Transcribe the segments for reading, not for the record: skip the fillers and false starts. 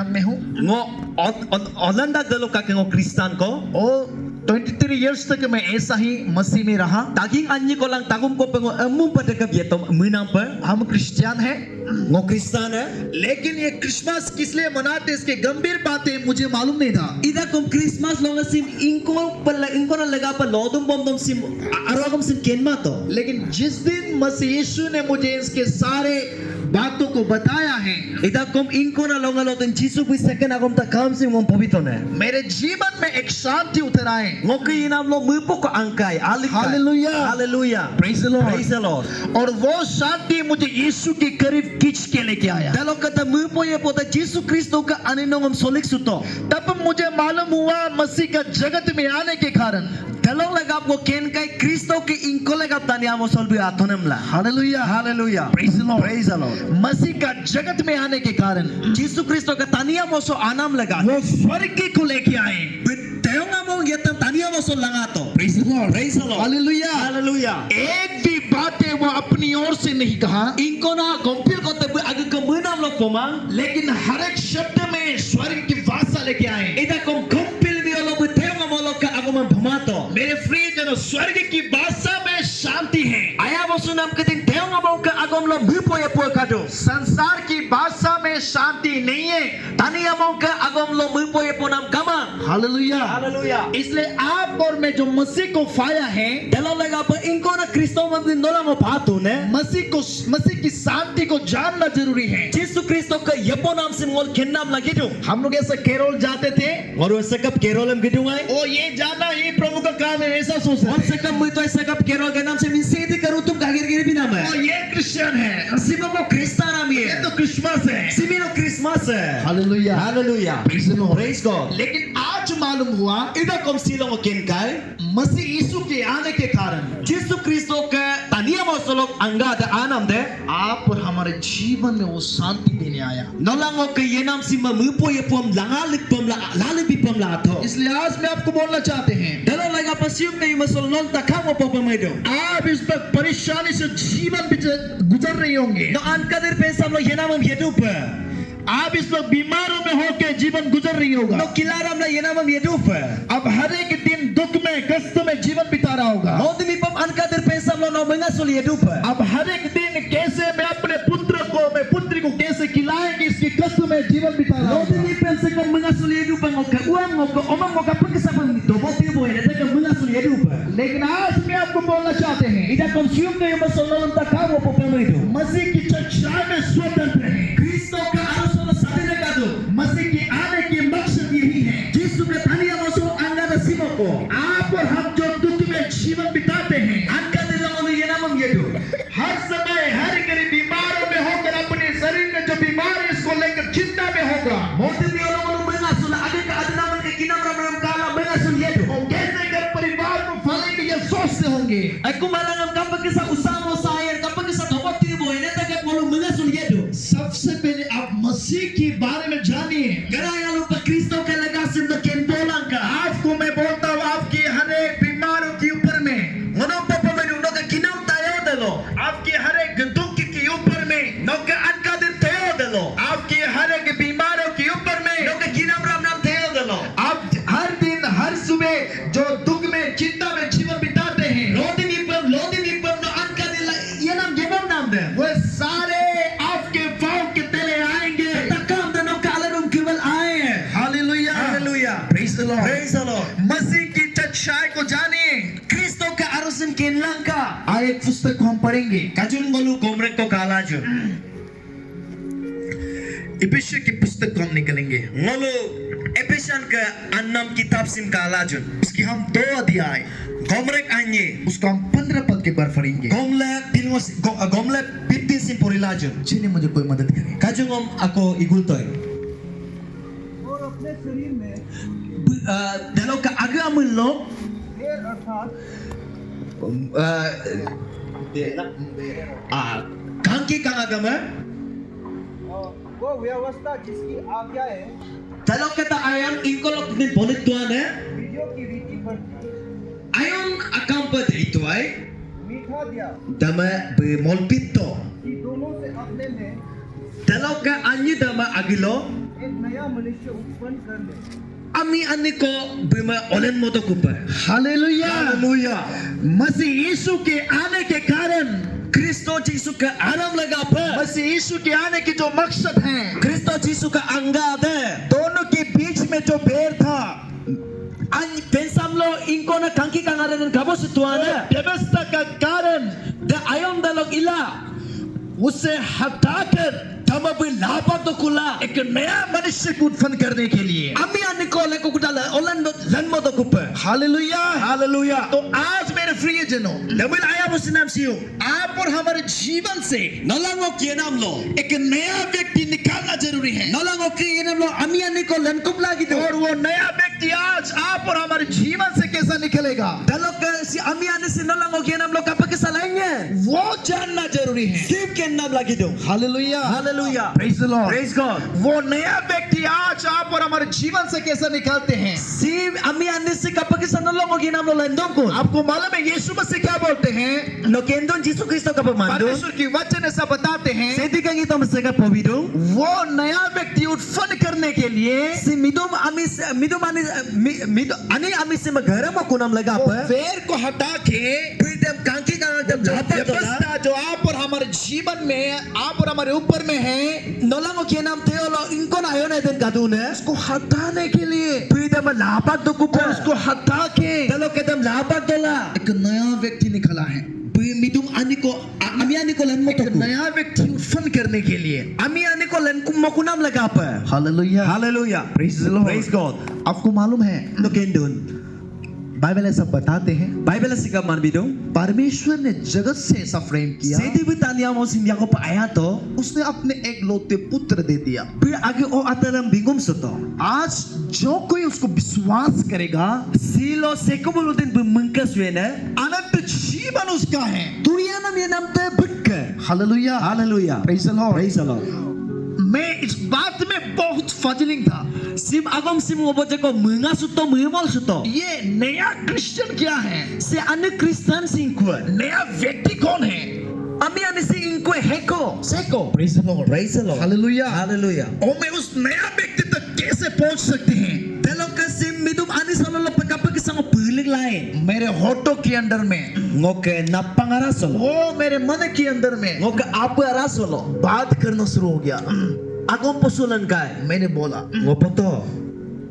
में हूँ ngo Olanda dalo ka ngo Kristan ko और 23 years तक मैं ऐसा ही मसीह में रहा taging anyi ko lang tagum ko pengo emu pada ka bietom munang pa हम क्रिश्चियन हैं ngo Kristan hai लेकिन ये क्रिसमस किस लिए मनाते इसके गंभीर बातें मुझे मालूम नहीं था ida kom Christmas long sim inko na laga pa lodum bom dom sim arogam sim kenma to लेकिन जिस दिन मसीह यीशु ने मुझे इसके सारे बातों को बताया है ida kom inko na long alo ten Jesus pi second agom ta kam sim ngom pobito ne मेरे जीवन में एक शांति उतर आए ngo ki inam lo mupo ko angkai alik Hallelujah. hallelujah Praise the Lord. praise the Lord और वो शांति मुझे यीशु के करीब खींच के लेके आया dalo kata mupo ye pota Jesus Kristo ka aninongom solik suto तब मुझे मालूम हुआ मसीह का जगत में आने के कारण dalong lagap ko ken kai Kristo ki inko lagap tani amo solbi atonem la hallelujah hallelujah Praise the Lord. praise the Lord मसीह का जगत में आने के कारण Jesus Kristo ka tani amo so anam laga वो स्वर्ग को लेके आए Tayong amo yetam tani amo so langato Praise the Lord. praise the Lord hallelujah hallelujah एक भी बातें वो अपनी ओर से नहीं कहा inko na gompil ko te ag kemenam lo pomang लेकिन हर एक शब्द में स्वर्ग की भाषा लेके आए ida kom gompil bi lo tayong amo lo ka agom bhamato मेरे प्रिय जनों स्वर्ग की भाषा में शांति है aya mo sunam keting tayong amo ka agom lo mupo ye po kado संसार की भाषा में शांति नहीं है tani amo ka agom lo mupo ye ponam kama hallelujah hallelujah इसलिए आप और मैं जो मसीह को पाया है dalo laga pa inko na Kristo man din dola mo patu ne मसीह की शांति को जानना जरूरी है Jesus Kristo ka yepo nam sim ngol kennam lagi do हम लोग ऐसा केरल जाते थे ngoro sekap kerolem gidungai ओ ये जानना ही प्रभु का काम है ऐसा सोच on sekap muito sekap kerol ka nam sim insidi karutum kagir giri binam O hai ये क्रिश्चियन है simo ko Krista nam ये ye तो क्रिसमस है simino Christmas hai hallelujah hallelujah Praise the Lord. praise God लेकिन आज मालूम हुआ ida kom silong kenkai मसीह यीशु के आने के कारण Jesus Kristo ka tania mo solok anga da anam de आप और हमारे जीवन में वो शांति देने आया nolango ka yenam sim mupo ye pom langalik pom la lalibi pom la tho इसलिए आज मैं आपको बोलना चाहते हैं dalo laga pasium na imasol non takamo popamaido आप इस वक्त परेशानी से जीवन गुजर रहे होंगे no an kadir pensam lo yenamam yedupa आप इस वक्त बीमारों में होकर जीवन गुजर रही होगा no kilaram la yenamam yedupa अब हर एक दिन दुख में कष्ट में जीवन बिता रहा होगा no dimi pom an kadir pensam lo no mengasol yedupa अब हर एक दिन कैसे मैं अपने पुत्री को कैसे खिलाएंगे इसके कष्ट में जीवन बिता रहा no होगा dimi pensam ko mengasol yedupa ngo ka uang ngo ko omang ngo ka pagkasabang nito mo tibo ina ka mengasol yedupa लेकिन आज मैं आपको बोलना चाहते हैं ida consume na imasol non takamo popamaido मसीह की चर्चा में स्वतंत्र है Kristo ka arosol sa tinagado मसीह के आने की मकसद यही है Jesus ka tania mo so anga na simoko आप और हम जो दुख में जीवन बिताते हैं an kadir lo no yenamam yedu हर समय हर एक बीमारों में होकर अपने शरीर में जो बीमारी है इसको लेकर चिंता में होगा Mote biolo mo mengasol ade ka adnaman ka kinamram kala mengasol yedu और कैसे कर परिवार को फलेंगे ये सोचते होंगे Aku malangam kapag sa usamo sa ayer kapag sa topot tibo ina taga polo mengasol yedu सबसे पहले आप मसीह के बारे में जानिए garaya lupa Kristo ka lagasim na kentolang ka आपको मैं बोलता हूँ आपकी हर एक बीमारियों के ऊपर में ngono pa pamenuno ka kinam tayo dalo आपकी हर एक दुख के ऊपर में no ka an kadir tayo dalo आपकी हर एक बीमारियों के ऊपर में no ka kinamram nam tayo dalo आप हर दिन हर सुबह जो दुख में चिंता में जीवन बिताते हैं lodi ni pam no an kadila yanam gebam nam de वो सारे आपके पाँव के तले आएंगे takam da no ka alarum kiwal ay hallelujah hallelujah Praise the Lord. praise the Lord मसीह की सच्चाई को जानिए Kristo ka arusim kenlang ka आज एक पुस्तक को हम पढ़ेंगे kajun golu komrek ko kalaju इफिसियों की पुस्तक को हम निकलेंगे ngolu epesan ka annam kitab sim kalajun उसकी हम 2 अध्याय gomrek anye उसको हम 15 पद के बार पढ़ेंगे gomle 15 sim porilajun चलिए मुझे कोई मदद करे kajungom ako igultoy और अपने शरीर में dalo ka aga mullo देर अर्थात kanki kang agama वो व्यवस्था जिसकी आज्ञा है dalo kata ayam ingkolok din bolit tuan विधियों की रीति पर ayon akampa ito ay मीठा दिया dama bemolpito कि दोनों से अपने में dalo ka anyi dama agilo एक नया मनुष्य उत्पन्न कर ले। Ami ani ko bima olen mo to kupa. Hallelujah Hallelujah. मसीह यीशु के आने के कारण, Kristo Yesus ka alam laga pa. मसीह यीशु के आने की जो मकसद है, Kristo Yesus ka angga de. दोनों के बीच में जो बैर था, An pensam lo inko na kangki kangaren kabo situana. व्यवस्था का कारण De ayom dalog ila. उसे हटाकर Tamabi lapa to kula. एक नया मनुष्य को उत्पन्न करने के लिए। Ami ani ko le ko kudala olan lan mo to kupa. Hallelujah Hallelujah. तो आज मेरे प्रियजनों, Nabil ayam sinam siyo. आप और हमारे जीवन से Nalango kienam lo. एक नया व्यक्ति निकालना जरूरी है, Nalango kienam lo ami ani ko lan kup lagi do. और वो नया व्यक्ति आज आप और हमारे जीवन से कैसा निकलेगा, Dalog ka si ami ani si nalango kienam lo kapag kasalain वो जानना जरूरी है। Sip kienam lagi do. Hallelujah Hallelujah. Praise the Lord। Praise God. वो नया व्यक्ति आज आप और हमारे जीवन से कैसा निकालते हैं। Si ami ani si kapag nalango kienam lo landong ko. आपको मालूम है यीशु मसीह क्या बोलते हैं? No kendon Yesus Kristo kapag mando. परमेश्वर की वचन ऐसा बताते हैं, Sedi kang ito masaka pobido. वो नया व्यक्ति उत्पन्न करने के लिए Si midom ami ani ami si magharam ako nam laga वो pa. वेर को हटा के Pwedem kangki kang agam dapat to na. व्यवस्था जो आप और हमारे जीवन में, आप और हमारे ऊपर में है, Nolango kienam teolo inko na ayon eden kadune. उसको हटाने के लिए, Pwedem lapat to और kupa. उसको हटा के Dalo kedam lapat to la. एक नया व्यक्ति निकला है, Midum ani ko ami ani ko lan mo to एक ku. नया व्यक्ति उत्पन्न करने के लिए। Ami ani ko lan kumakunam laga pa. Hallelujah Hallelujah. Praise the Lord। Praise God. आपको मालूम है No kendon. बाइबल ऐसा बताते हैं, Bible sikap man bidong. परमेश्वर ने जगत से ऐसा फ्रेम किया, Sedi bitanya mo sim yako pa ayato. उसने अपने एक लौते पुत्र दे दिया। Pwede agi o atalam bingum soto. आज जो कोई उसको विश्वास करेगा, Silo sekubulutin bumengkas wena. अनंत जीवन उसका है। Dunia nam yenam te bekke. Hallelujah Hallelujah. Praise the Lord। Praise the Lord. मैं इस बात में बहुत फजलिंग था, Sim agam sim ngoboje ko menga suto mengmol suto. ये नया क्रिश्चियन क्या है, Se ane Kristen singkwa. नया व्यक्ति कौन है? Ami ani si ingkwe heko. Seiko praise the Lord. Praise the Lord. Hallelujah. Hallelujah. और मैं उस नया व्यक्ति तक कैसे पहुंच सकते हैं? Telo kasim midum ani salolo pagkapag isang pilig lain. मेरे होठों के अंदर में, Ngoke napangarasolo. वो मेरे मन के अंदर में Ngoke apu arasolo. बात करना शुरू हो गया। Agom pusulan kai. मैंने बोला, Ngopoto.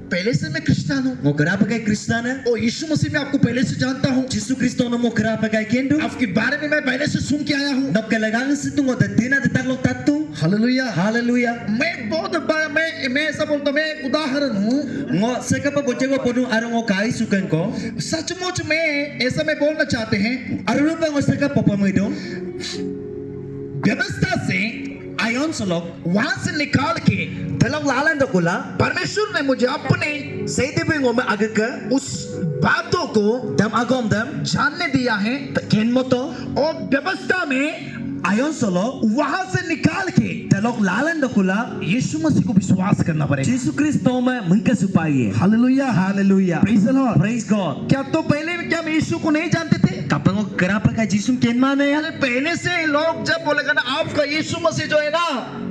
पहले से मैं क्रिश्चियन हूँ, Ngokara kay Kristen eh? और यीशु मसीह में आपको पहले से जानता हूँ, Jesu Kristo na mo kara kay kendo. आपके बारे में मैं पहले से सुन के आया हूँ। Nap kailangan si tungo datina ditaglok tatu. Hallelujah. Hallelujah. मैं बहुत बड़ा, मैं ऐसा बोलता हूँ, मैं एक उदाहरण हूँ। Ngo saka pa boche ko podung arong ngo kai sukan ko. सचमुच में ऐसा मैं बोलना चाहते हैं, Aron pa ngo saka papa mo idong. व्यवस्था से Ayon solok. वहां से निकाल के Dalong lalan do kula. परमेश्वर ने मुझे अपने Say te bing ngome agaka. उस बातों को Dam agom dam. जानने दिया है, Ken mo to. और व्यवस्था में Ayon solo. वहां से निकाल के Dalong lalan do kula. यीशु मसीह को विश्वास करना पड़ेगा। Jesu Kristo ma mengkasupai. Hallelujah. Hallelujah. Praise the Lord। Praise God. क्या तो पहले क्या हम यीशु को नहीं जानते थे? Kapag ngo kara pa kay Jesu ken man ya. अरे पहले से लोग जब बोलेगा ना आपका यीशु मसीह जो है ना,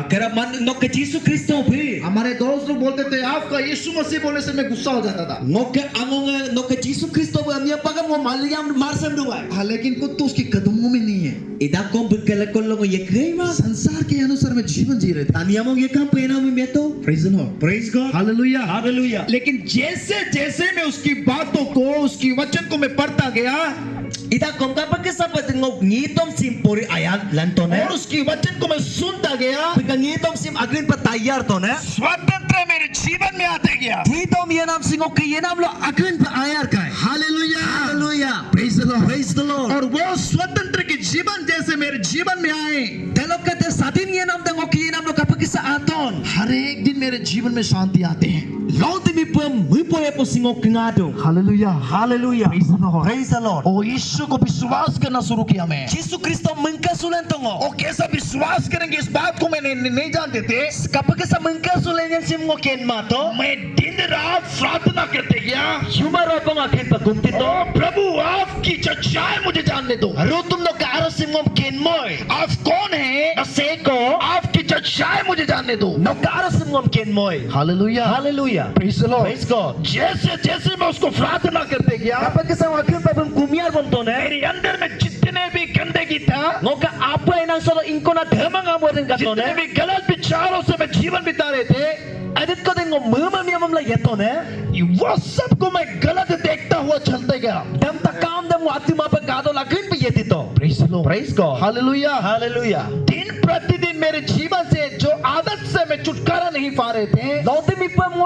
Kara man no kay Jesu Kristo pi. हमारे दोस्त लोग बोलते थे आपका यीशु मसीह बोलने से मैं गुस्सा हो जाता था। Ngoke angong no kay Jesu Kristo ba niya pagam mo maliyam marsam duwa. हाँ, लेकिन कुछ तो उसके कदमों में नहीं है। Ida kom bekala kolong ye krema. संसार के अनुसार में जीवन जी रहे थे। Tanya mo ye kam pena mo meto. Praise the Lord। Praise God. Hallelujah. Hallelujah. लेकिन जैसे जैसे मैं उसकी बातों को, उसकी वचन को मैं पढ़ता गया, Ida kom kapag kasapat ngok ngitom simpori ayag lanton और उसकी वचन को मैं सुनता गया, Pagka ngitom sim agrin patayar to ne. स्वतंत्र मेरे जीवन में आते गया। Ngitom yenam singok kiyenam lo agrin pa ayar kai. Hallelujah. Hallelujah. Praise the Lord। Praise the Lord. और वो स्वतंत्र के जीवन जैसे मेरे जीवन में आए, Dalok kate satin yenam dangok kiyenam lo kapag sa aton. हर एक दिन मेरे जीवन में शांति आते हैं। Long timi pum mupoye po singok ngado. Hallelujah. Hallelujah. Praise the Lord। Praise the Lord. और यीशु को विश्वास करना शुरू किया मैं। Jesu Kristo mengkasulan tongo. और कैसा विश्वास करेंगे इस बात को मैंने नहीं जानते थे। Kapag sa mengkasulan yan sim ngoken mato. मैं दिन रात प्रार्थना करते गया, Yumaro pang akin pagkumtito. ओ प्रभु आप आपकी चर्चाएं मुझे जानने दो। Rutum no ka arasim ngom ken moy. आप कौन हैं? Na seko. आपकी चर्चाएं मुझे जानने दो। No ka arasim ngom ken moy. Hallelujah, Hallelujah. Praise the Lord. Praise God. जैसे जैसे मैं उसको प्रार्थना करते गया, Kapag kasama akin pa bang kumiyar bom to ne. मेरे अंदर में जितने भी गंदगी था, Ngo ka apa nang solo inko na dhama nga mo rin ka to जितने ne. भी गलत विचारों से मैं जीवन बिता रहे थे, Adit ko din ngo mama mi amam la yeto ne. वो सबको मैं गलत देखता हुआ चलते गया। Dam takam dam wati mapa gado lakin pa yeti to. Praise the Lord. Praise God. Hallelujah. Hallelujah. दिन प्रतिदिन मेरे जीवन से जो आदत से मैं छुटकारा नहीं पा रहे थे, Lote mi pa mo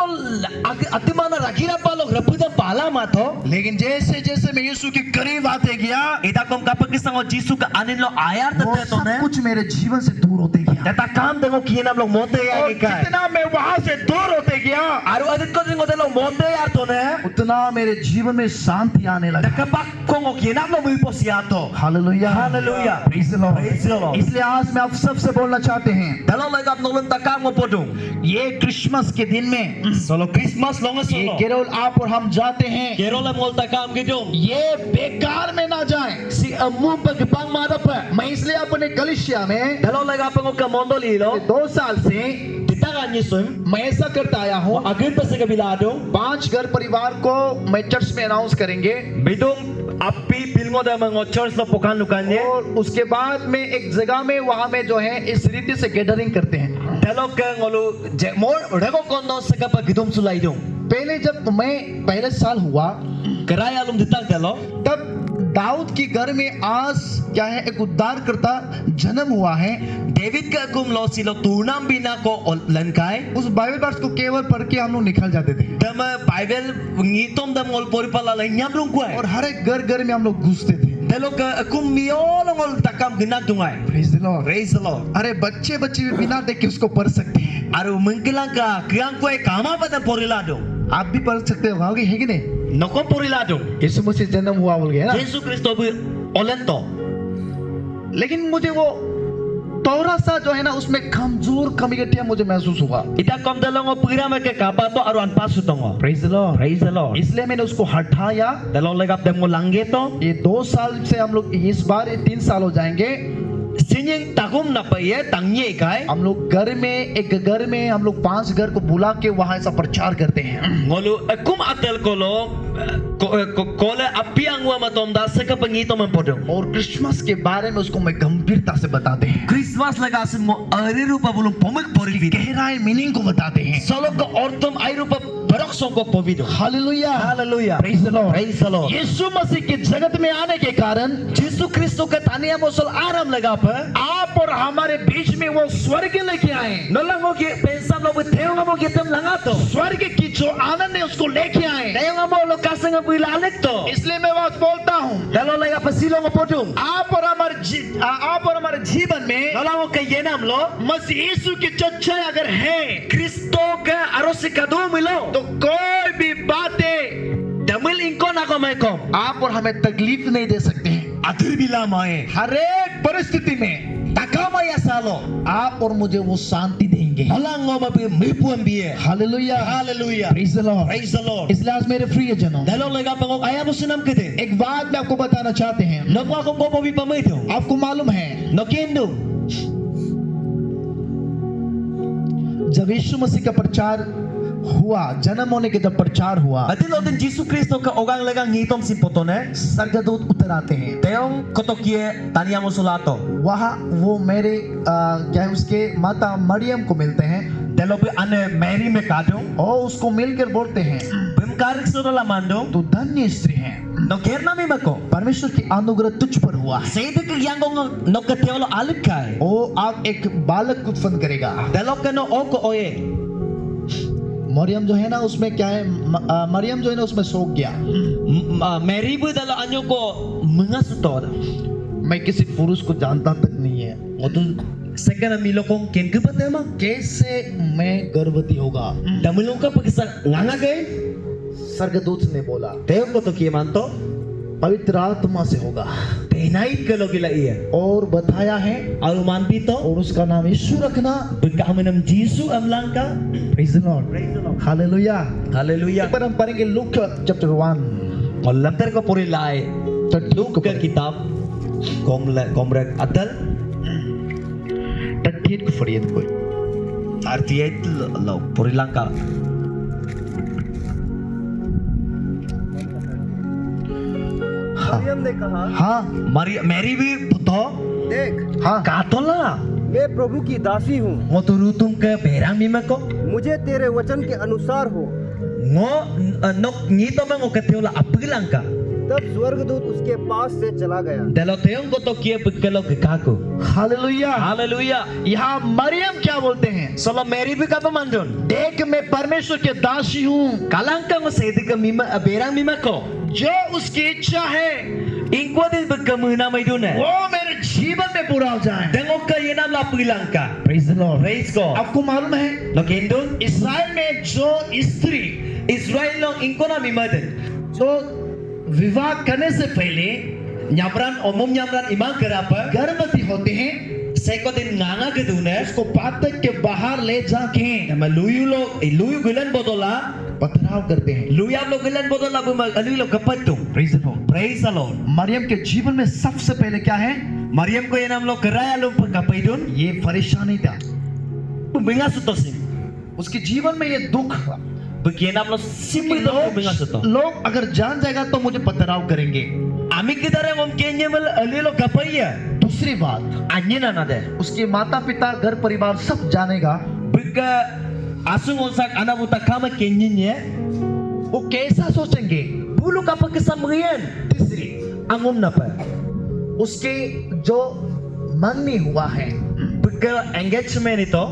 atimana ragira pa lo rapuda pala ma to. लेकिन जैसे जैसे मैं यीशु के करीब आते गया, Ita kom kapag kisang o Jisu ka anin lo ayar वो tate to सब ne. कुछ मेरे जीवन से दूर होते गया। Data kam dengo kinam lo monte और ya kai. जितना मैं वहां से दूर होते गया, Aru adit ko dingo lo monte ya to ne. उतना मेरे जीवन में शांति आने लगा। Nakabak kong o kinam lo mo po siya to. Hallelujah, Hallelujah. Praise the Lord. Praise the Lord. इसलिए आज मैं आप सबसे बोलना चाहते हैं, Dalo lagap nolun takam mo podong. ये क्रिसमस के दिन में Solo Christmas long ये solo. केवल आप और हम जाते हैं, Kero la mol takam gidong. ये बेकार में ना जाए। Si amum pagpang madapa. मैं इसलिए अपने कलिसिया में Dalo lagap ng ka mondo lilo. 2 साल से Titagan niyo sum. मैं ऐसा करता आया हूँ। Agad pa sa kabilado. 5 घर परिवार को मैं चर्च में अनाउंस करेंगे, Bidong api pilmo da mga church na pukan lukan niya. और उसके बाद में एक जगह में वहां में जो है इस रीति से गैदरिंग करते हैं। Dalo ka ngolo more rego kondo sa kapag gidom sulay dong. पहले जब मैं पहले साल हुआ, Karaya alum ditag dalo. तब दाऊद की घर में आज क्या है, एक उद्धारकर्ता जन्म हुआ है। David ka kum lo silo tunam bina ko lankay. उस बाइबल वर्स को केवल पढ़ के हम लोग निकल जाते थे, Dama Bible ngitom da mol poripala la nyamrung ko. और हर एक घर घर में हम लोग घुसते थे। Dalo ka kum miolong ol takam ginag dungay. Praise the Lord. Praise the Lord. अरे बच्चे बच्चे भी बिना देख के उसको पढ़ सकते हैं। Aru mengkilang ka kiyang ko kama pa da porilado. आप भी पढ़ सकते हो, होगी है कि नहीं? Nako porilado. यीशु मसीह जन्म हुआ बोल गया ना। Yesu Kristo bu olento. लेकिन मुझे वो थोड़ा सा जो है ना उसमें कमजोर कमिटियां मुझे महसूस हुआ। Ita kom dalong o pira me ke kapato aru an pasutongo. Praise the Lord. Praise the Lord. इसलिए मैंने उसको हटाया। Dalong legap dem mo langgeto. ये 2 साल से हम लोग, इस बार ये 3 साल हो जाएंगे। Sinying tagum na pa ye tangye kai. हम लोग घर में, एक घर में हम लोग 5 घर को बुला के वहां ऐसा प्रचार करते हैं। Ngolu kum atel kolo kole api ang wa matom da sa kapangito man podong. और क्रिसमस के बारे में उसको मैं गंभीरता से बताते हैं, Christmas lagasin mo ari rupa bulong pomik porivit. गहराई मीनिंग को बताते हैं। Solo ko ortom ay rupa barok songkok povido. Hallelujah, Hallelujah. Praise the Lord. Praise the Lord. यीशु मसीह के जगत में आने के कारण Jesu Kristo ka taniya mo sol aram lagap. आप और हमारे बीच में वो स्वर्ग लेके आए। Nolang mo ki pensam lo buteo nga mo gitem langato. स्वर्ग की जो आनंद है उसको लेके आए। Dayo nga mo lo kasang nga builalek to. इसलिए मैं बात बोलता हूँ, Dalo lay apasilo nga podong. आप और हमारे जीवन में Nolang mo kay yenam lo. मसीह यीशु की चर्चाएं अगर हैं, Kristo ka aros si kadumilo. तो कोई भी बातें Damil ingkon ako may kom. आप और हमें तकलीफ नहीं दे सकते हैं। Adir bila mae. हर एक परिस्थिति में Takama ya salo. आप और मुझे वो शांति देंगे। Halang ngo mapi mipuan biye. Hallelujah, Hallelujah. Praise the Lord। Praise the Lord. इसलिए आज मेरे प्रिय जनों, Dalo lay kapangok ayaw mo sinam kete. एक बात मैं आपको बताना चाहते हैं। Nako akong kopo bi pamito. आपको मालूम है, No kendo. जब यीशु मसीह का प्रचार हुआ, जन्म होने के जब प्रचार हुआ, Adilo din Jesu Kristo ka ogang lagang ngitom si potone. स्वर्गदूत उतर आते हैं। Teong kotokie taniya mo sulato. वहाँ वो मेरे क्या है, उसके माता मरियम को मिलते हैं Dalo bi ane Mary me kadong. और उसको मिलकर बोलते हैं, Bimkarik sa lamando. तू धन्य स्त्री है, No kerna mi mako. परमेश्वर की अनुग्रह तुझ पर हुआ है। Sebe ka yango no kateolo alikay. ओ आप एक बालक उत्पन्न करेगा। Dalo ka no oko oye. Maryam जो है ना उसमें क्या है, मरियम जो है ना उसमें सोच गया, Mary bu dalo anyo ko mga sutor. मैं किसी पुरुष को जानता तक नहीं है, Oto sekana milo kong ken ka patema. कैसे मैं गर्भवती होगा? Damulong ka pagisa ngangagay. स्वर्गदूत ने बोला, Teong kotokie manto. पवित्र आत्मा से होगा, Tinay ka lo gila iya. और बताया है, Aluman pito. और उसका नाम यीशु रखना। Bigkaman ng Jesu am lang ka. Praise the Lord, Praise the Lord. Hallelujah. Hallelujah. एक बार हम पढ़ेंगे Luke chapter 1, Kolapter ko purilay. Luke ke kitab Komrek Atal Tatit ko fariyan ko. artinya itu lo Purilangka. Maryam ने कहा हाँ Mary भी puto देख हाँ katola मैं प्रभु की दासी हूँ ngo turutum ke berang mima ko मुझे तेरे वचन के अनुसार हो। ngo nok ngito ma ngo keteola apilangka तब स्वर्गदूत उसके पास से चला गया। dalo teong ko to kia pekelo ke kaku. Hallelujah. Haleluya. यहाँ मरियम क्या बोलते हैं? Solo Mary भी kapa mandon. देख मैं परमेश्वर के दासी हूँ, Kalangka ngo sedi ke mima berang mima ko. जो उसकी इच्छा है Ingko din bekamuna mai duna. वो मेरे जीवन में पूरा हो जाए। Tengok ke yana la pilangka. Praise the Lord। Praise God. आपको मालूम है Lo kendun इसराइल में जो स्त्री Israel lo ingko na mimaden. जो विवाह करने से पहले Nyamran umum nyamran imang kerapa. गर्भवती होते हैं, Seko din nganga ke duna. उसको पातक के बाहर ले जाके Nama luyu gulan bodola. पथराव करते हैं। Luyu lo gulan bodola buma luyu lo kapatum. Praise the Lord। Praise the Lord. Maryam के जीवन में सबसे पहले क्या है? Mariam ko yanam lo keraya lo pagkapaidun. ये परेशानी था, Pumbinga sutosim. उसके जीवन में ये दुख था। Begianam lo simple lo pumbinga suto. लोग अगर जान जाएगा तो मुझे पथराव करेंगे। Ami kita re ngom kenya mal ali lo kapaya. दूसरी बात, Anyina na de. उसके माता पिता घर परिवार सब जानेगा, Bika asung onsak anak buta kama kenyinya. वो कैसा सोचेंगे? Bulu kapa kesamrian. तीसरी, Angum napa. उसके जो मंगनी हुआ है Bika engagement ito.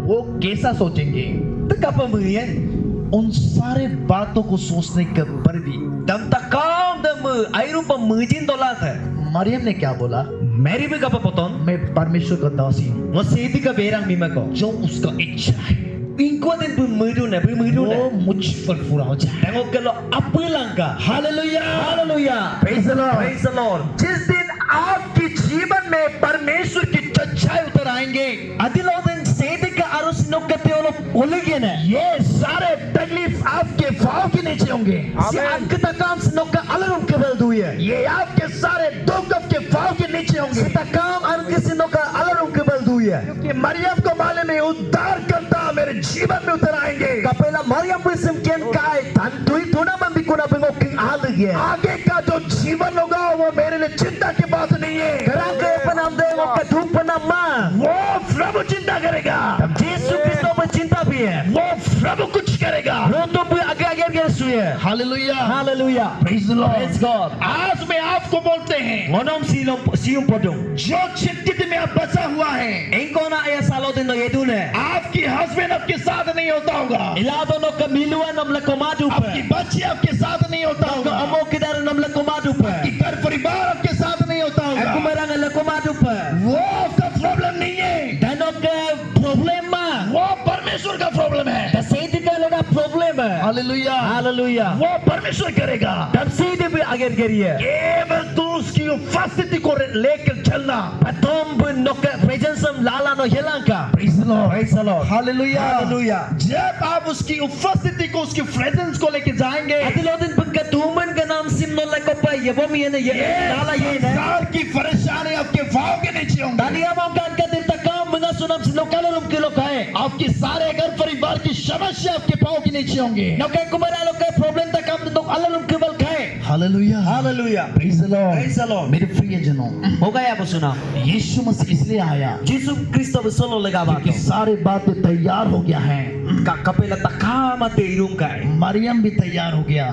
वो कैसा सोचेंगे? Tekapa merian. उन सारे बातों को सोचने के पर भी Dam takam dam airu pa mujin dola tha. Maryam ने क्या बोला? Mary भी kapa poton. मैं परमेश्वर का दासी हूँ, Ngo sedi ka berang mima ko. जो उसका इच्छा है Ingko din pumudu na. वो मुझ पर पूरा हो जाए। Tengok kalau apa langkah. Hallelujah, Hallelujah. Praise the Lord। Praise the Lord. जिस दिन आपके जीवन में परमेश्वर की सच्चाई उतर आएंगे, Adiloden sedi ka arus no ka teolo oligene. ये सारे तकलीफ आपके पाँव के नीचे होंगे। Si angkita kam no ka alarum ke balduye. ये आपके सारे दुख आपके पाँव के नीचे होंगे। Kita kam angkisi no ka alarum ke balduye. कि मरियम को मालूम है उद्धार करता मेरे जीवन में उतर आएंगे। Kapela Maryam bisim ken kai tan tui tuna mambikuna bengoking alige. आगे का जो जीवन होगा वो मेरे लिए चिंता की बात नहीं है। Kerang ke panam de ngo ka dhuk panam ma. वो प्रभु चिंता करेगा, Yesus Kristo bercinta biye. वो प्रभु कुछ करेगा। Roto bu age-age ge suye. Hallelujah, Hallelujah. Praise the Lord। Praise God. आज मैं आपको बोलते हैं, Ngonom sium podong. जो चिंतित में आप बचा हुआ है, Engko na aya salodin no yedune. आपकी हस्बैंड आपके साथ नहीं होता होगा, Ilado no kamiluan nom lekomadu आपकी pe. बच्ची आपके साथ नहीं होता Ka होगा, amo kidar nom lekomadu pe. आपकी घर परिवार आपके साथ नहीं होता Aku होगा। merang lekomadu pe. वो आपका प्रॉब्लम नहीं है, Dan ke problema. वो परमेश्वर का प्रॉब्लम है। Da sedi ka loda problema. Hallelujah, Hallelujah. वो परमेश्वर करेगा। Dan sedi bu ager geriye. केवल तू उसकी उपस्थिति को लेकर चलना। Patom bu no ka presence lala no helangka. Praise the Lord। Praise the Lord. Hallelujah, Hallelujah. जब आप उसकी उपस्थिति को उसकी प्रेजेंस को लेकर जाएंगे, Adilodin pagkatuman ka nam sim no lekopa yebom yene ये lala yene. संसार की परेशानी आपके पाँव के नीचे होंगे। Tadi abang kan kadir takam mga sunam sinokalarum kilo kae. आपके सारे घर परिवार की समस्या आपके पाँव के नीचे होंगे। No kay kumara lo kay problem takam tundok alalum kibal kae. Hallelujah, Hallelujah. Praise the Lord। Praise the Lord. मेरे प्रियजनों, हो गया वो सुना. यीशु मसीह इसलिए आया Jesus Kristo besolo legaba. कि सारे बातें तैयार हो गया है। Kapela takama te irung kae. Maryam भी तैयार हो गया,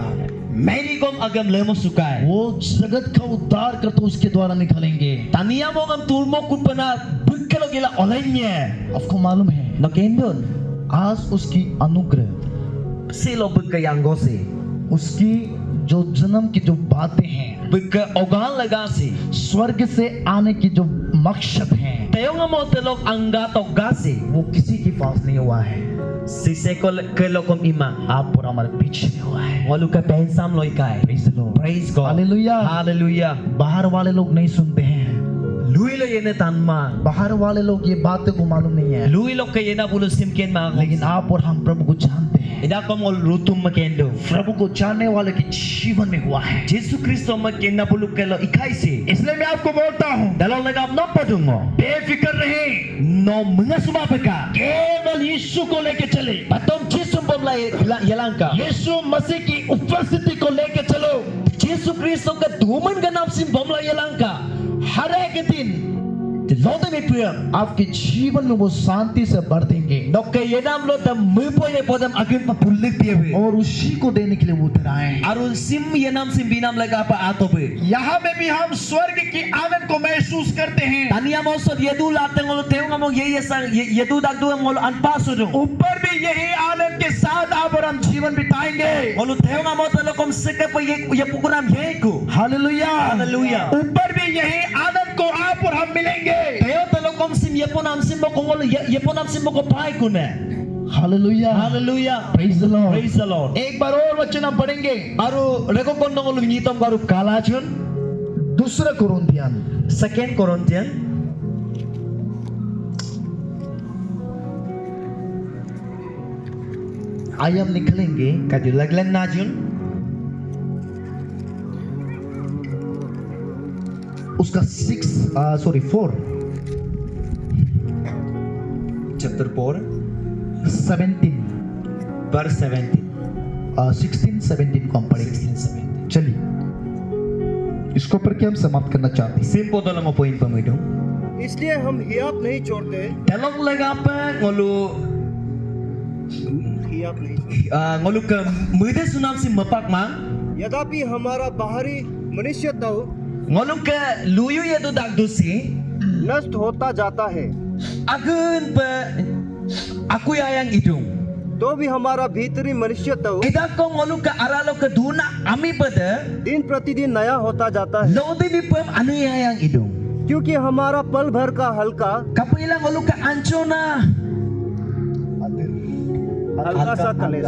Mary kom agam lemo sukai. वो जगत का उद्धार करते उसके द्वारा निकलेंगे। Tania mo ngam turmo kupana bukalo gila olenya. आपको मालूम है, No kendon. आज उसकी अनुग्रह, Silo bukayang gosi. उसकी जो जन्म की जो बातें हैं, Buka ogan legasi. स्वर्ग से आने की जो मकसद है, Tayo nga mo telok anggato gasi. वो किसी के पास नहीं हुआ है, Si sekol kelokom ima. आप और हमारे पीछे में हुआ है। Walu ka pensam loy kai. Praise the Lord। Praise God. Hallelujah। Hallelujah. बाहर वाले लोग नहीं सुनते हैं, Lui lo yene tanma. बाहर वाले लोग ये बातें को मालूम नहीं है, Lui lo ka yena bulu simken ma. लेकिन आप और हम प्रभु को जानते हैं। Ida ko mo lutum makendo. प्रभु को जानने वाले के जीवन में हुआ है। Jesu Kristo makena puluk kelo ikai si. इसलिए मैं आपको बोलता हूँ, Dalam lagap no padung mo. बेफिक्र रहें, No mengasuma peka. केवल यीशु को लेके चले। Patom Jesu pamla yalangka. यीशु मसीह की उपस्थिति को लेके चलो। Jesu Kristo ka duman ganap sim pamla yalangka. हर एक दिन Lote mi puyam. आपके जीवन में वो शांति से भर देंगे Nokke yenam lo tam mupoye podam agun pa pulik piye. और उसी को देने के लिए वो उतर आए। Arun sim yenam sim binam laga pa atobe. यहाँ में भी हम स्वर्ग की आनंद को महसूस करते हैं। Tania mo so yedu lateng ngolo teu ngamo ye sang yedu dak du ngolo anpasu do. ऊपर भी यही आनंद के साथ आप और हम जीवन बिताएंगे। Ngolo teu ngamo talo kom seke pa ye pukuram yeku. Hallelujah, hallelujah. ऊपर भी यही आनंद को आप और हम मिलेंगे। Teu talo kom sim yeponam sim mo ngolo yeponam sim mo ko pai kune. Hallelujah, Hallelujah. Praise the Lord. Praise the Lord. एक बार और वचन हम पढ़ेंगे। Aru reko kondo ngolo ngitom karu kalachun. दूसरा कुरिन्थियन 2 Corinthian आइए हम निकलेंगे kaju laglan najun उसका 4 chapter 4 17 verse 17. 16 17 को हम पढ़ेंगे। 16 17. चलिए इसको पढ़ के हम समाप्त करना चाहते हैं। Simple dalam mo point pamidu. इसलिए हम हियाब नहीं छोड़ते, Talong lagapa ngolo हियाब नहीं छोड़ते। ngolo ke muda sunam sim mapak mang यद्यपि हमारा बाहरी मनुष्य तो ngolo ke luyu yedu dak dusi नष्ट होता जाता है, agun pe aku yang idung. तो भी हमारा भीतरी मनुष्य तो Idak ko ngolo ke aralo ke duna ami pada दिन प्रतिदिन नया होता जाता है, lodi ni pem anu yang idung. क्योंकि हमारा पल भर का हल्का Kapila ngolo ke ancona हल्का सा कलेश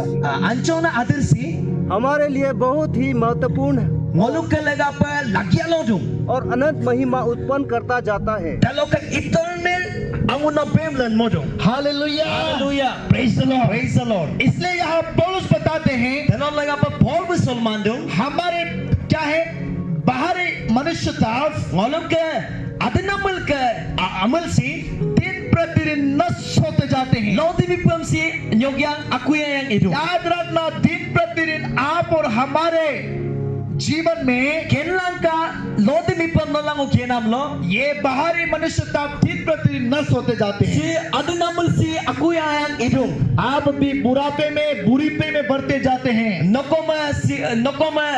ancona adirsi हमारे लिए बहुत ही महत्वपूर्ण ngolo ke lagapa lagya lodung. और अनंत महिमा उत्पन्न करता जाता है। Talo ke eternal anguna pemlan modong. Hallelujah, Hallelujah. Praise the Lord. Praise the Lord. इसलिए यहाँ पौलुस बताते हैं Talo lagapa Paul bisolmandung हमारे क्या है बाहरी मनुष्यता ngolo ke adinamal ke amal si दिन प्रतिदिन नष्ट होते जाते हैं। lodi ni pem si nyogyang aku yang idung. याद रखना दिन प्रतिदिन आप और हमारे जीवन में Kenlang ka lodi ni pem nolang o kenam lo. ये बाहरी मनुष्यता दिन प्रतिदिन नष्ट होते जाते हैं। Si adinamal si aku yang idung. आप भी बुढ़ापे में बुढ़ीपे में बढ़ते जाते हैं। Nokoma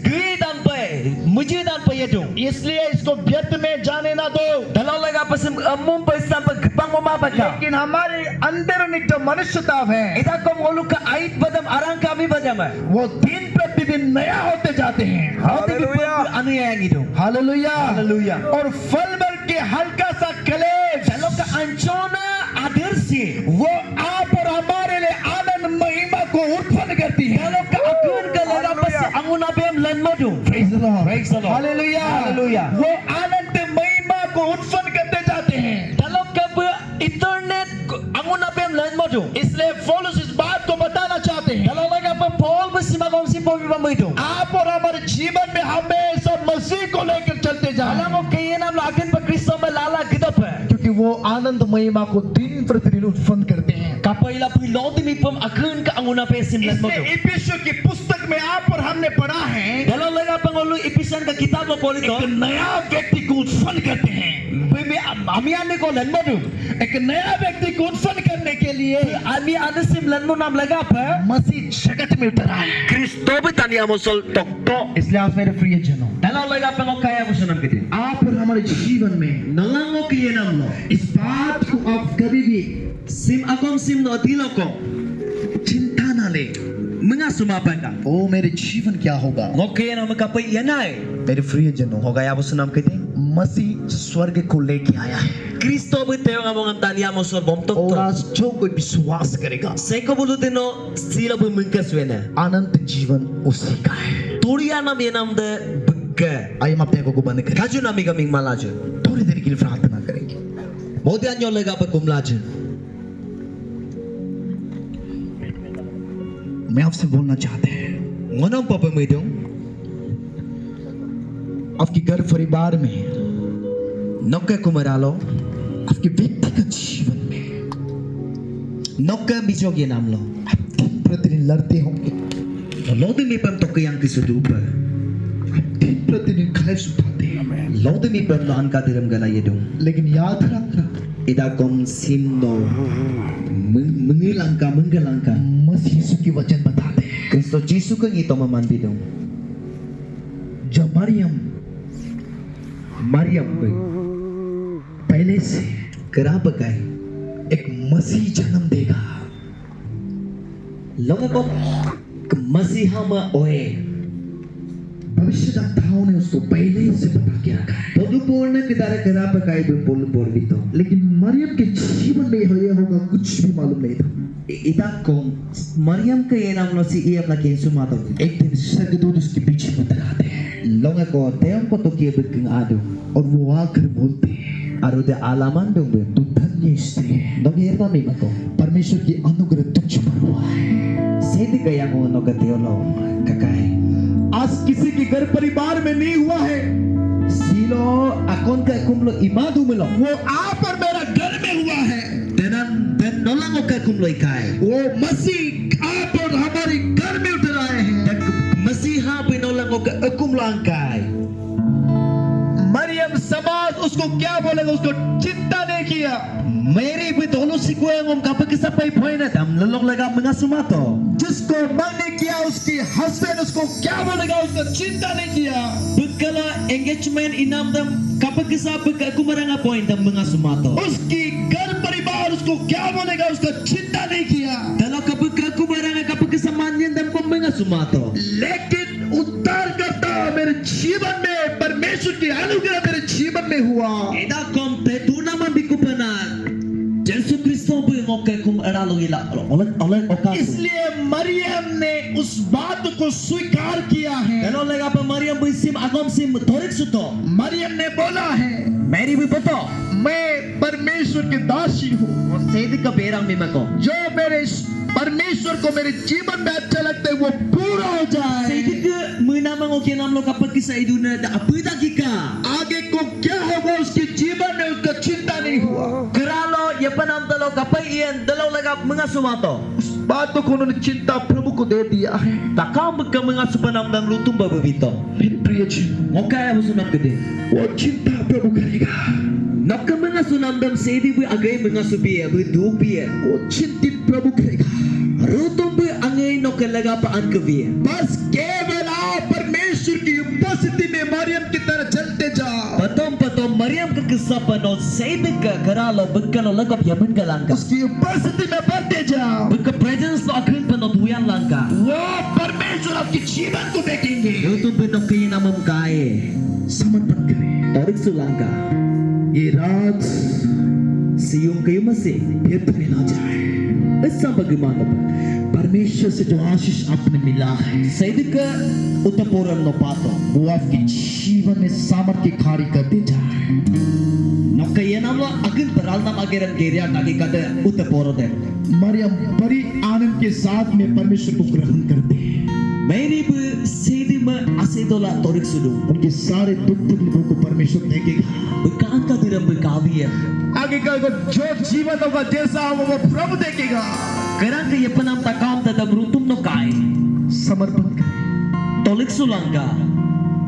gri dan pe muji dan pe idung. इसलिए इसको व्यर्थ में जाने ना दो। Talo lagapa sim mum pe sampai gepang mamabaka. लेकिन हमारे अंतर्निहित जो मनुष्यता है Ita kom ngolo ka ait badam arang kami badam. वो दिन प्रतिदिन नया होते जाते हैं। Lodi ni pem anu yang idung. Hallelujah, hallelujah. और फल भर के हल्का सा कलेश Talo ka ancona adirsi. वो आप और हमारे लिए आनंद महिमा को उत्पन्न करती है। Talo ka akun ka lagapa si anguna pem lan modung. Praise the Lord. Praise the Lord. Hallelujah, hallelujah. वो आनंद महिमा को उत्पन्न करते जाते हैं। Talo ka pe eternal anguna pem lan modung. इसलिए पौलुस इस बात को बताना चाहते हैं Talo lagapa Paul bisimagom si Paul bamidung. आप और हमारे जीवन में हमेशा मसीह को लेकर चलते जाएं, Alam mo kaya nam akin pa Kristo malala gidap. क्योंकि वो आनंद महिमा को दिन प्रतिदिन उत्पन्न करते हैं। Kapaila pi lodi ni pem akun ka anguna pe sim lan इसलिए modung. इफिसियों की पुस्तक में आप और हमने पढ़ा है Talo lagapa ngolo ipisan ka kitab mo polito. एक नया व्यक्ति को उत्पन्न करते हैं। Bibi amian ko lan modung. एक नया व्यक्ति को उत्पन्न करने के लिए Ami ada sim lan mo nam lagapa. मसीह जगत में उतरा है। Kristo betani amosol tokto. इसलिए आप मेरे प्रिय जनों, Talo lagapa ngo kaya mo sunam kiti. आप और हमारे जीवन में Nalango kiye nam lo. इस बात को आप कभी भी Sim akom sim no dilo ko. चिंता ना ले Mga sumapan ka. ओ मेरे जीवन क्या होगा। Ngo kaya na magkapay yanay. मेरे प्रिय जनों, Ngo kaya mo sunam kiti. मसीह स्वर्ग को लेके आया है Kristo beteo nga mga tanya mo sa bom और tokto. आज जो कोई विश्वास करेगा Seko bulutino sila bumingkas wena. अनंत जीवन उसी का है। Turiya nam yanam de bugga. आइए हम अपने आंखों को बंद करें, Kaju nami kaming malaju. थोड़ी देर के लिए प्रार्थना करेंगे। Modian nyo lega pa kumlaju. मैं आपसे बोलना चाहते हैं, ngonong pa pamidong आपके घर परिवार में, nokka kumaralo आपके व्यक्तिगत जीवन में nokka bisogi namlo आप दिन प्रतिदिन लड़ते होंगे, lodo mi pam tokka yang kisudupa आप दिन प्रतिदिन कलेश उठाते हैं, lodo mi pam lo anka diram gala yedong लेकिन याद रखना ida kom simno mengilangka menggalangka मसीह यीशु की वचन बताते हैं, Kristo Jesu ka ngito mamandidong जब मरियम पहले से kerapa kai एक मसीह जन्म देगा, longa ko masiha ma oe भविष्यद्वक्ताओं ने उसको पहले ही से बता के रखा है, podupurna kedara kerapa kai bempol bito लेकिन मरियम के जीवन में यह होगा कुछ भी मालूम नहीं था। ida kom Maryam ka yenam lo si iam na kin sumato एक दिन स्वर्गदूत उसके पीछे मंदिर आते हैं longa ko teong ko to kie beking adu और वो आकर बोलते हैं, aru de alaman dong be तू धन्य स्त्री है, dong yerba mi mako परमेश्वर की अनुग्रह तुझ पर हुआ है। sedi ka yang no ka teolo kakai आज किसी के घर परिवार में नहीं हुआ है, silo akon ka kumlo imadu melo वो आप और मेरा घर में हुआ है। dan nolang ka kumlo ikai वो मसीह आप और हमारे घर में उतर आए हैं। masiha pinolang ka kumlo angkai Maryam समाज उसको क्या बोलेगा, उसको चिंता नहीं किया। Mary bitolo si kuya ngom kapag kisapay poy na dam lalong laga mga sumato जिसको मन ने किया उसके हस्बैंड उसको क्या बोलेगा, उसको चिंता नहीं किया। Pagkala engagement inam dam kapag kisapag kumaranga point dam mga sumato उसकी घर परिवार उसको क्या बोलेगा, उसको चिंता नहीं किया। Dalo kapag kumaranga kapag kasamaan yan dam kong mga sumato लेकिन उद्धार करता मेरे जीवन में परमेश्वर की अनुग्रह मेरे जीवन में हुआ। Eda kom petu naman bikupana Jesu Kristo po yung okay kum aralo ila oleh okaso इसलिए मरियम ने उस बात को स्वीकार किया है। Dalo laga pa Maryam po sim agom sim torik suto Maryam ने बोला है, Mary po to मैं परमेश्वर की दासी हूँ, Sedi ka berang mimako जो मेरे परमेश्वर को मेरे जीवन में अच्छा लगता है वो पूरा हो जाए। Sedi ka munamang okay namlo kapag kisa iduna da apida kika आगे को क्या होगा उसके जीवन में उसका चिंता नहीं हुआ। Keralo yapanam dalo kapay iyan dalaw laga mga sumato उस बातों को उन्होंने चिंता प्रभु को दे दिया है। Takam ka mga supanam ng lutum bababito मेरे प्रिय जी, Okay mo sunam ka din वो चिंता प्रभु करेगा, Nakka mga sunamdam sedi bu agay mga subiya bu dupiya वो चिंतित प्रभु करेगा। Rutum bu angay no kalaga pa an kaviya बस केवल आप परमेश्वर की उपस्थिति में मरियम की तरह चलते जाओ, Patom Maryam ka kasapano sedi ka karalo bagkalo lagap yaman galangka उसकी उपस्थिति में बढ़ते जाओ। Bagka presence lo akin panotuyan langka वो परमेश्वर आपके जीवन को देखेंगे। Rutum bu no kayo namam kae समर्पण करें, Torik sulangka ये रात Siyum kayo masih व्यर्थ में ना जाए। Isang bagaimana pa परमेश्वर से जो आशीष आपने मिला है Sedi ka utapuran no pato वो आपके जीवन में सामर्थ्य कार्य करते जाए। No kaya namlo akin paral nam agiran kiriya nagi kada utaporo de Maryam बड़ी आनंद के साथ में परमेश्वर को ग्रहण करते हैं। Mary bu sedi ma asedola torik sudu उनके सारे दुख तकलीफों को परमेश्वर देखेगा। Bekaan ka diram bekawiya आगे का जो जीवन होगा जैसा होगा वो प्रभु देखेगा। Karang kaya panam takam dadam rutum no kai समर्पण करें, Tolik sulangka